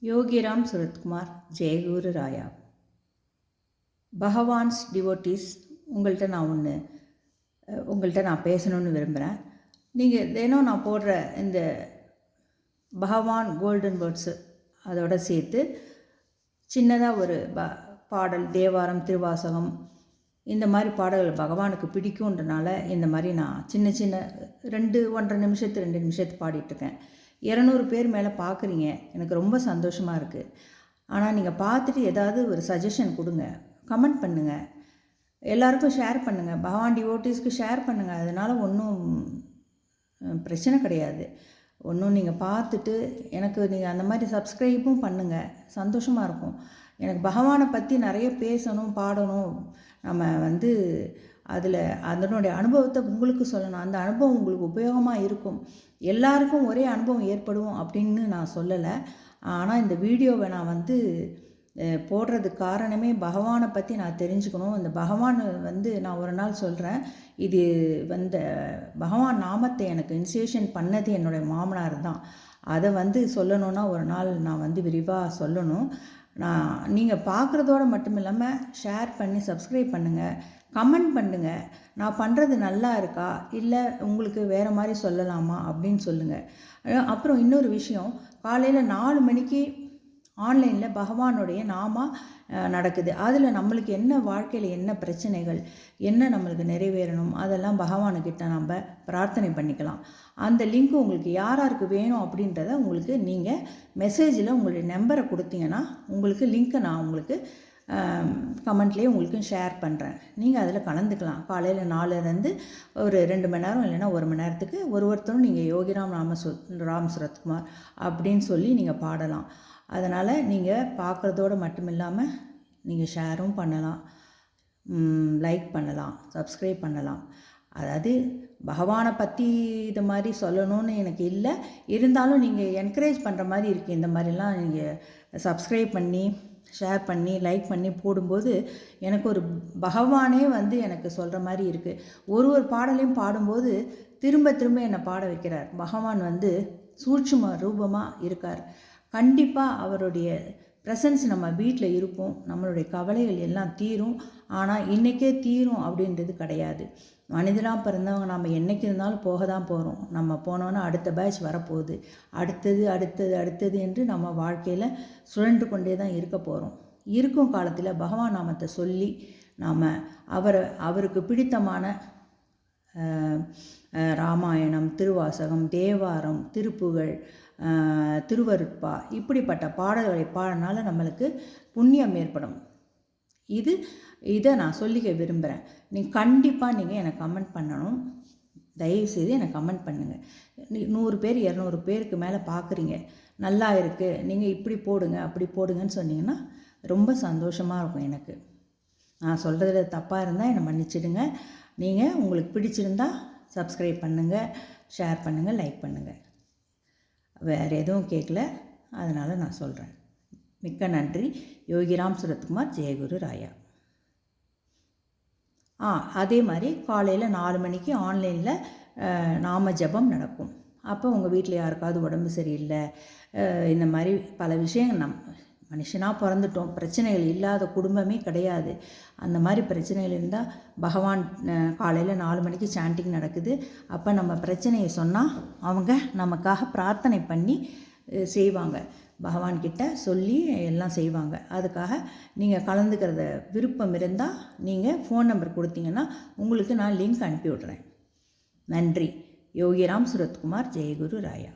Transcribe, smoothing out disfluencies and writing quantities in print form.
யோகிராம் சுரத்குமார், ஜெயகுரு ராயா. Bhagavan's devotees, உங்கள்கிட்ட நான் பேசணுன்னு விரும்புகிறேன். நீங்கள் தினம் நான் போடுற இந்த பகவான் கோல்டன் வேர்ட்ஸு அதோடு சேர்த்து சின்னதாக ஒரு பாடல், தேவாரம், திருவாசகம், இந்த மாதிரி பாடல்கள் பகவானுக்கு பிடிக்குன்றனால இந்த மாதிரி நான் சின்ன 1.5 நிமிஷத்து 2 நிமிஷத்து பாடிட்டுருக்கேன். 200 பேர் மேலே பார்க்குறீங்க, எனக்கு ரொம்ப சந்தோஷமாக இருக்குது. ஆனால் நீங்கள் பார்த்துட்டு ஏதாவது ஒரு சஜஷன் கொடுங்க, கமெண்ட் பண்ணுங்கள், எல்லாருக்கும் ஷேர் பண்ணுங்கள், பகவான் டிவோட்டீஸ்க்கு ஷேர் பண்ணுங்கள். அதனால் ஒன்றும் பிரச்சனை கிடையாது. ஒன்றும் நீங்கள் பார்த்துட்டு எனக்கு நீங்கள் அந்த மாதிரி சப்ஸ்கிரைபும் பண்ணுங்கள், சந்தோஷமாக இருக்கும். எனக்கு பகவானை பற்றி நிறைய பேசணும், பாடணும். நம்ம அதில் அதனுடைய அனுபவத்தை உங்களுக்கு சொல்லணும். அந்த அனுபவம் உங்களுக்கு உபயோகமாக இருக்கும். எல்லாருக்கும் ஒரே அனுபவம் ஏற்படும் அப்படின்னு நான் சொல்லலை. ஆனால் இந்த வீடியோவை நான் போடுறதுக்கு காரணமே பகவானை பற்றி நான் தெரிஞ்சுக்கணும். இந்த பகவான் நான் ஒரு நாள் சொல்கிறேன், இது பகவான் நாமத்தை எனக்கு இனிஷியேஷன் பண்ணது என்னுடைய மாமனார் தான். அதை சொல்லணுன்னா ஒரு நாள் நான் விரிவாக சொல்லணும். நீங்கள் பார்க்குறதோடு மட்டும் இல்லாமல் ஷேர் பண்ணி சப்ஸ்கிரைப் பண்ணுங்கள், கமெண்ட் பண்ணுங்கள். நான் பண்ணுறது நல்லா இருக்கா, இல்லை உங்களுக்கு வேறு மாதிரி சொல்லலாமா அப்படின்னு சொல்லுங்கள். அப்புறம் இன்னொரு விஷயம், காலையில் 4 மணிக்கு ஆன்லைனில் பகவானுடைய நாமா நடக்குது. அதில் நம்மளுக்கு என்ன வாழ்க்கையில் என்ன பிரச்சனைகள், என்ன நம்மளுக்கு நிறைவேறணும், அதெல்லாம் பகவானுக்கிட்ட நம்ம பிரார்த்தனை பண்ணிக்கலாம். அந்த லிங்க் உங்களுக்கு யாராருக்கு வேணும் அப்படின்றத உங்களுக்கு நீங்கள் மெசேஜில் உங்களுடைய நம்பரை கொடுத்தீங்கன்னா உங்களுக்கு லிங்க்கை நான் உங்களுக்கு கமெண்ட்லேயே உங்களுக்கு ஷேர் பண்ணுறேன். நீங்கள் அதில் கலந்துக்கலாம். காலையில் 4லேருந்து ஒரு 2 மணி நேரம் இல்லைன்னா 1 மணி நேரத்துக்கு ஒருத்தரும் நீங்கள் யோகிராம் ராம் சுரத்குமார் அப்படின்னு சொல்லி நீங்கள் பாடலாம். அதனால் நீங்கள் பார்க்குறதோடு மட்டும் இல்லாமல் நீங்கள் ஷேரும் பண்ணலாம், லைக் பண்ணலாம், சப்ஸ்கிரைப் பண்ணலாம். அதாவது பகவானை பற்றி இது மாதிரி சொல்லணும்னு எனக்கு இல்லை, இருந்தாலும் நீங்கள் என்கரேஜ் பண்ணுற மாதிரி இருக்குது. இந்த மாதிரிலாம் நீங்கள் சப்ஸ்கிரைப் பண்ணி ஷேர் பண்ணி லைக் பண்ணி போடும்போது எனக்கு ஒரு பகவானே எனக்கு சொல்கிற மாதிரி இருக்குது. ஒரு பாடலையும் பாடும்போது திரும்ப என்னை பாட வைக்கிறார். பகவான் சூட்சும ரூபமாக இருக்கார். கண்டிப்பாக அவருடைய ப்ரெசன்ஸ் நம்ம வீட்டில் இருக்கும். நம்மளுடைய கவலைகள் எல்லாம் தீரும். ஆனால் இன்றைக்கே தீரும் அப்படின்றது கிடையாது. மனிதனாக பிறந்தவங்க நம்ம என்றைக்கு இருந்தாலும் போக தான் போகிறோம். நம்ம போனோன்னா அடுத்த பேட்ச் வரப்போகுது, அடுத்தது என்று நம்ம வாழ்க்கையில் சுழன்று கொண்டே தான் இருக்க போகிறோம். இருக்கும் காலத்தில் பகவான் நாமத்தை சொல்லி நாம் அவருக்கு பிடித்தமான ராமாயணம், திருவாசகம், தேவாரம், திருப்புகழ், திருவருட்பா இப்படிப்பட்ட பாடல்களை பாடினால நம்மளுக்கு புண்ணியம் ஏற்படும். இதை நான் சொல்லிக்க விரும்புகிறேன். கண்டிப்பாக எனக்கு கமெண்ட் பண்ணணும். தயவுசெய்து எனக்கு கமெண்ட் பண்ணுங்கள். 100 பேர் 200 பேருக்கு மேலே பார்க்குறீங்க, நல்லா இருக்குது, நீங்கள் இப்படி போடுங்க அப்படி போடுங்கன்னு சொன்னீங்கன்னா ரொம்ப சந்தோஷமாக இருக்கும் எனக்கு. நான் சொல்கிறதுல தப்பாக இருந்தால் என்னை மன்னிச்சிடுங்க. நீங்கள் உங்களுக்கு பிடிச்சிருந்தா சப்ஸ்கிரைப் பண்ணுங்கள், ஷேர் பண்ணுங்கள், லைக் பண்ணுங்கள். வேறு எதுவும் கேட்கல, அதனால் நான் சொல்கிறேன். மிக்க நன்றி. யோகிராம் சுரத்குமார், ஜெயகுரு ராயா. அதே மாதிரி காலையில் 4 மணிக்கு ஆன்லைனில் நாம ஜபம் நடக்கும். அப்போ உங்கள் வீட்டில் யாருக்காவது உடம்பு சரியில்லை, இந்த மாதிரி பல விஷயங்கள், மனுஷனாக பிறந்துட்டோம், பிரச்சனைகள் இல்லாத குடும்பமே கிடையாது. அந்த மாதிரி பிரச்சனைகள் இருந்தால் பகவான் காலையில் 4 மணிக்கு சாண்டிங் நடக்குது. அப்போ நம்ம பிரச்சனையை சொன்னால் அவங்க நமக்காக பிரார்த்தனை பண்ணி செய்வாங்க. பகவான்கிட்ட சொல்லி எல்லாம் செய்வாங்க. அதுக்காக நீங்கள் கலந்துக்கிறத விருப்பம் இருந்தால் நீங்கள் ஃபோன் நம்பர் கொடுத்தீங்கன்னா உங்களுக்கு நான் லிங்க் அனுப்பி விட்றேன். நன்றி. யோகிராம் சுரத்குமார், ஜெயகுரு ராயா.